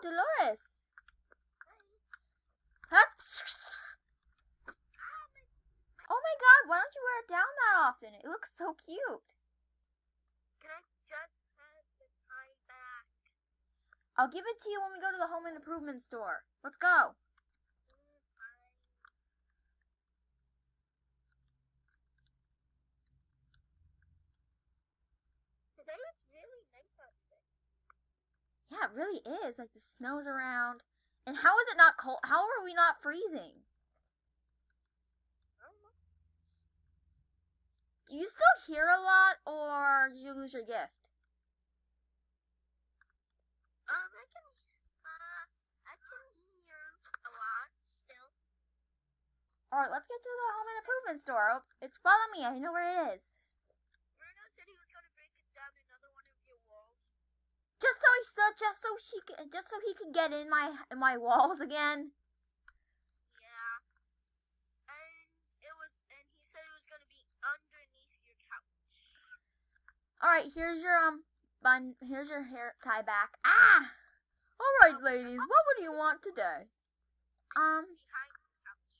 Dolores. Oh my god, why don't you wear it down that often? It looks so cute. Can I just have the tie back? I'll give it to you when we go to the home improvement store. Let's go. Today it's really nice out today. Yeah, it really is. Like the snow's around. And how is it not cold? How are we not freezing? I don't know. Do you still hear a lot, or did you lose your gift? I can hear a lot still. Alright, let's get to the home improvement store. Oh, it's follow me. I know where it is. Bruno said he was gonna break it down another one of your walls. Just so he could get in my walls again. Yeah. And he said it was gonna be underneath your couch. Alright, here's your hair tie back. Ah! Alright, ladies, what would you want today? Behind the couch.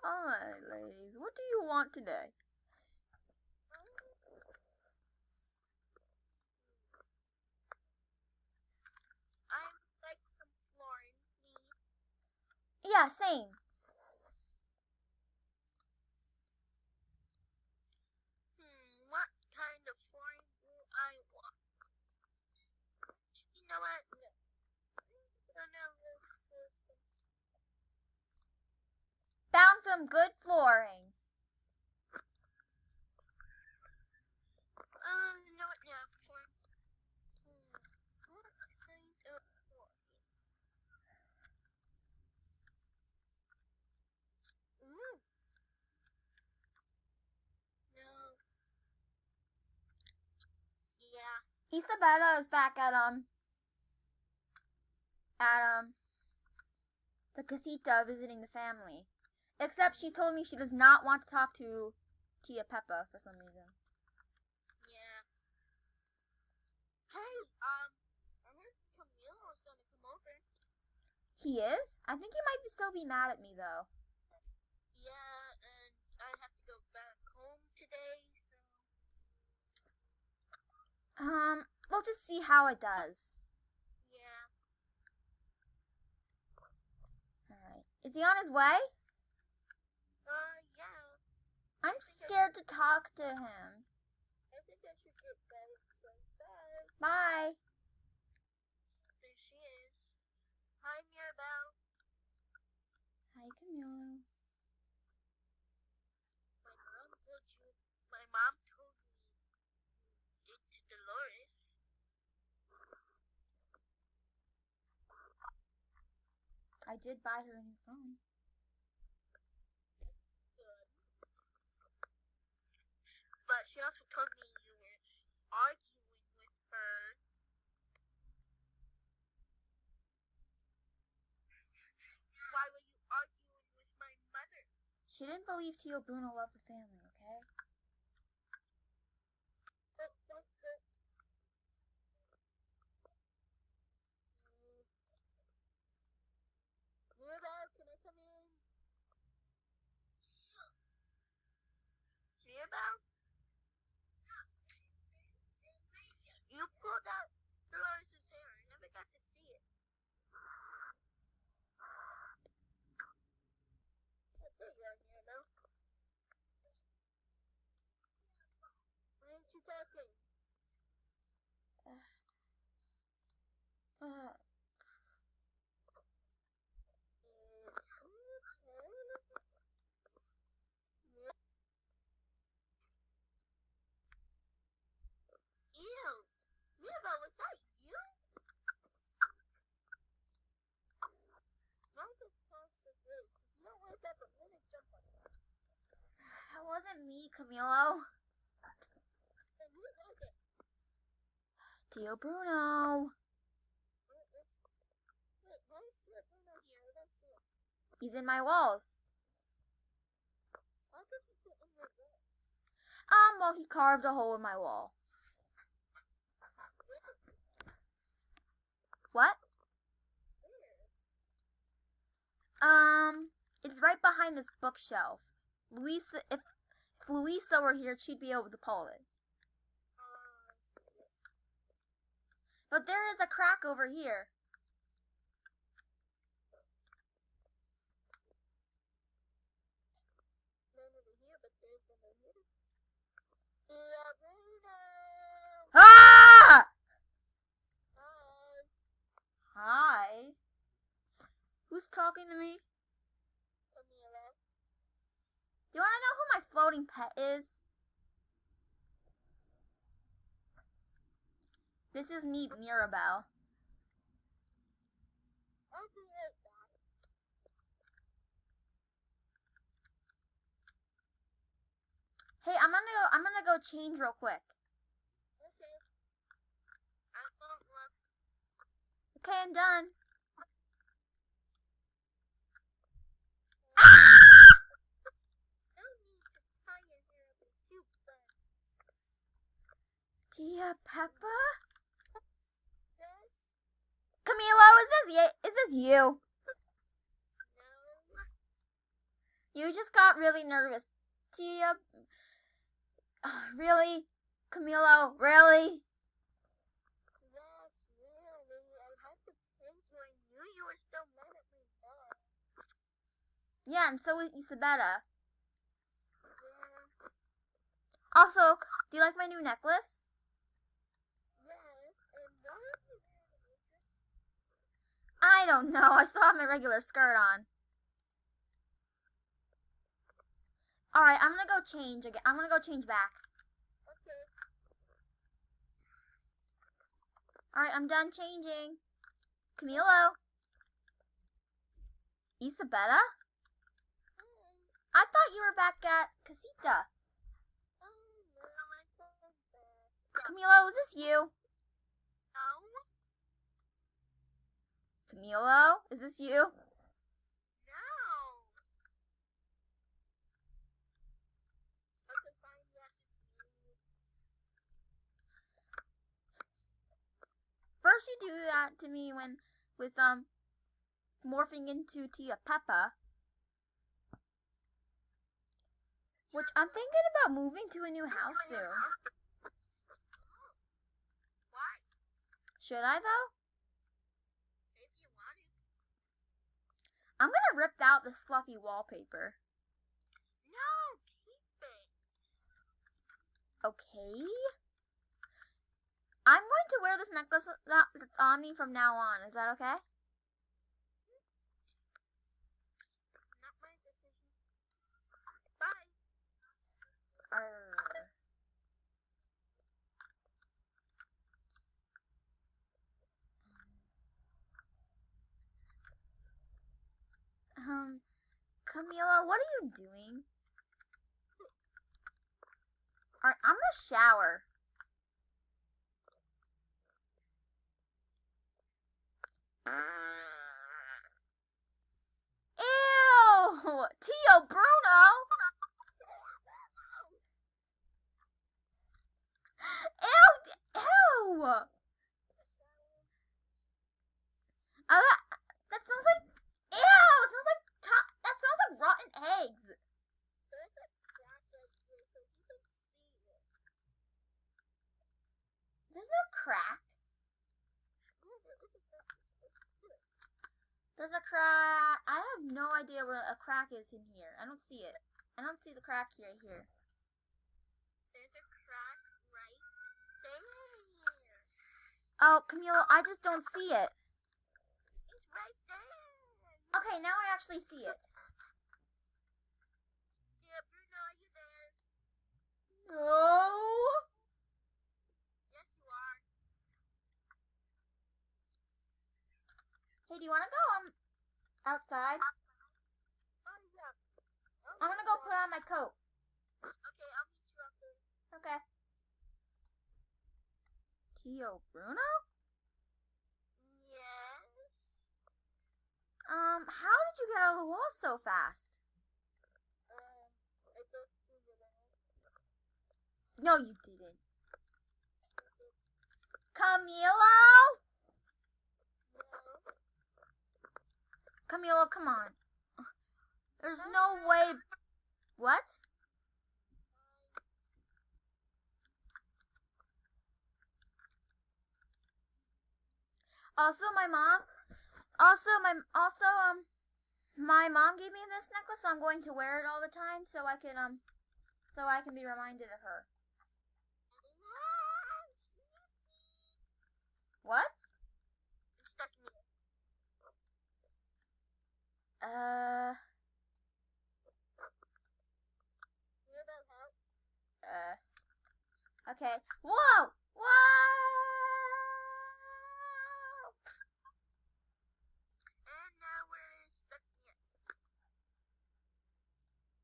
Alright, ladies, what do you want today? I'd like some flooring, please. Yeah, same. What kind of flooring do I want? You know what? No. Found some good flooring. You know what? Yeah, flooring. What kind of flooring? No. Yeah. Isabella is back at the casita visiting the family. Except she told me she does not want to talk to Tia Peppa for some reason. Yeah. Hey, I heard Camilo was gonna come over. He is? I think he might still be mad at me though. Yeah, and I have to go back home today, so. We'll just see how it does. Yeah. Alright. Is he on his way? Yeah. I'm scared to talk to him. I think I should get better, so bye. Bye. There she is. Hi, Mirabelle. Hi, Camilo. My mom told me you did to Dolores. I did buy her a new phone. Good. But she also told me you were arguing with her. Why were you arguing with my mother? She didn't believe Tio Bruno loved the family, okay? Don't hurt. Mirabelle, can I come in? Mirabelle? You pulled out Dolores' hair. I never got to see it. There you go, Mirabelle. Why aren't you talking? Ew! Mirabelle, was that you? How's it possible? If you don't wake up, I'm gonna jump on you. That wasn't me, Camilo. Then who was it? Tio Bruno. Wait, why is Tio Bruno here? I don't see him. He's in my walls. Why does he get in your walls? Well, he carved a hole in my wall. What? It's right behind this bookshelf. Louisa, if Louisa were here, she'd be able to pull it. But there is a crack over here. Ah! Hi. Who's talking to me? Camilo. Do you want to know who my floating pet is? This is Neat Mirabelle. I'll be right back. Hey, I'm gonna go change real quick. Okay. I won't look. Okay, I'm done. No need to tie your hair up in two buns. Tia Peppa? Yes? Camilo, is this you? No. You just got really nervous. Tia, really? Camilo, really? Yes, really. I had to pretend so I knew you were still mad at my mom. Yeah, and so is Isabella. Yeah. Also, do you like my new necklace? Yes, and why are you wearing a dress? I don't know. I still have my regular skirt on. Alright, I'm gonna go change again. I'm gonna go change back. Okay. Alright, I'm done changing. Camilo? Isabella? Hi. I thought you were back at Casita. Oh, no, I came back. Camilo, is this you? No. Camilo, is this you? No. Okay, fine, yes, it's me. First you do that to me with morphing into Tia Peppa. Which I'm thinking about moving to a new house soon. Why? Should I though? If you want it. I'm gonna rip out this fluffy wallpaper. No, keep it. Okay. I'm going to wear this necklace that's on me from now on. Is that okay? Not my decision. Bye. Arr. Camila, what are you doing? Alright, I'm gonna shower. Ew! Tio Bruno! Ew! Ew! That smells like... Ew! It smells like... That smells like rotten eggs. There's a crack right here, so you can see it. There's no crack. Yeah, there is a crack. Look. There's a crack. I have no idea where a crack is in here. I don't see it. I don't see the crack here. There's a crack right there. Oh, Camilo, I just don't see it. It's right there. Okay, now I actually see it. Yeah, Bruno, are you there? No. Yes, you are. Hey, do you want to go outside? Oh, yeah. I'm gonna go put on my coat. Okay, I'll meet you up there. Okay. Tio Bruno? Yes. How did you get out of the wall so fast? I go through the window. No, you didn't. Camilo? Camilo, come on. There's no way. What? Also, my mom gave me this necklace, so I'm going to wear it all the time so I can be reminded of her. What? I'm stuck in it. Need that help? Okay. Whoa! Whoa! And now we're stuck in it.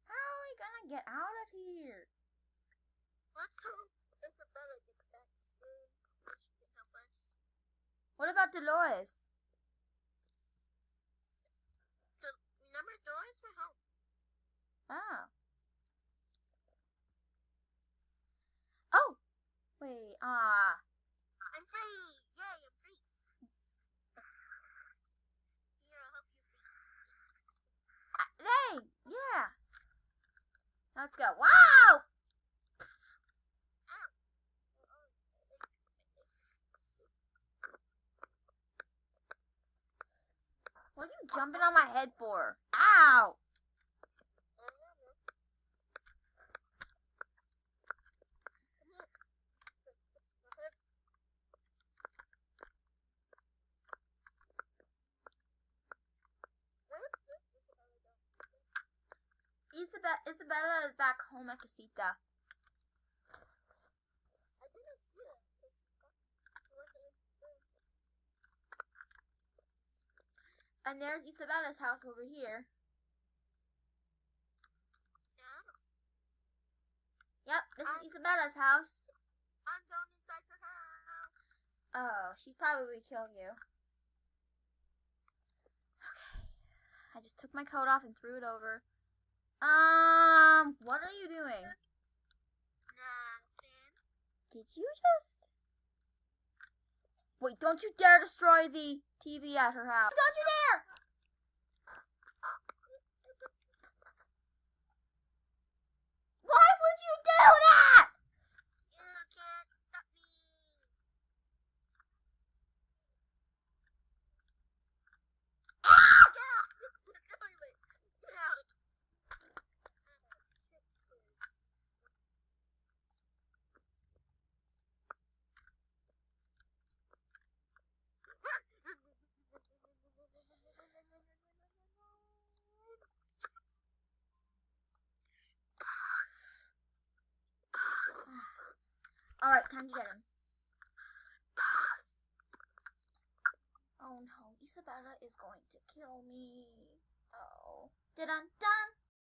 How are we gonna get out of here? Let's hope Isabella gets back soon. She can help us. What about Dolores? Remember, Dolores for help. Oh. Oh! Wait, I'm free! Yay, I'm free! Here, I'll help you free. Hey! Yeah! Let's go. Wow! What are you jumping on my head for? Ow! Isabella is back home at Casita. I didn't see it. And there's Isabella's house over here. Yep, this is Isabella's house. I'm going inside her house. Oh, she'd probably kill you. Okay. I just took my coat off and threw it over. What are you doing? Nothing. Did you just... Wait, don't you dare destroy the TV at her house. Don't you dare! Why would you do that? You can't stop me. Get out! Get out! Alright, time to get him. Oh no, Isabella is going to kill me. Oh. Dun-dun-dun!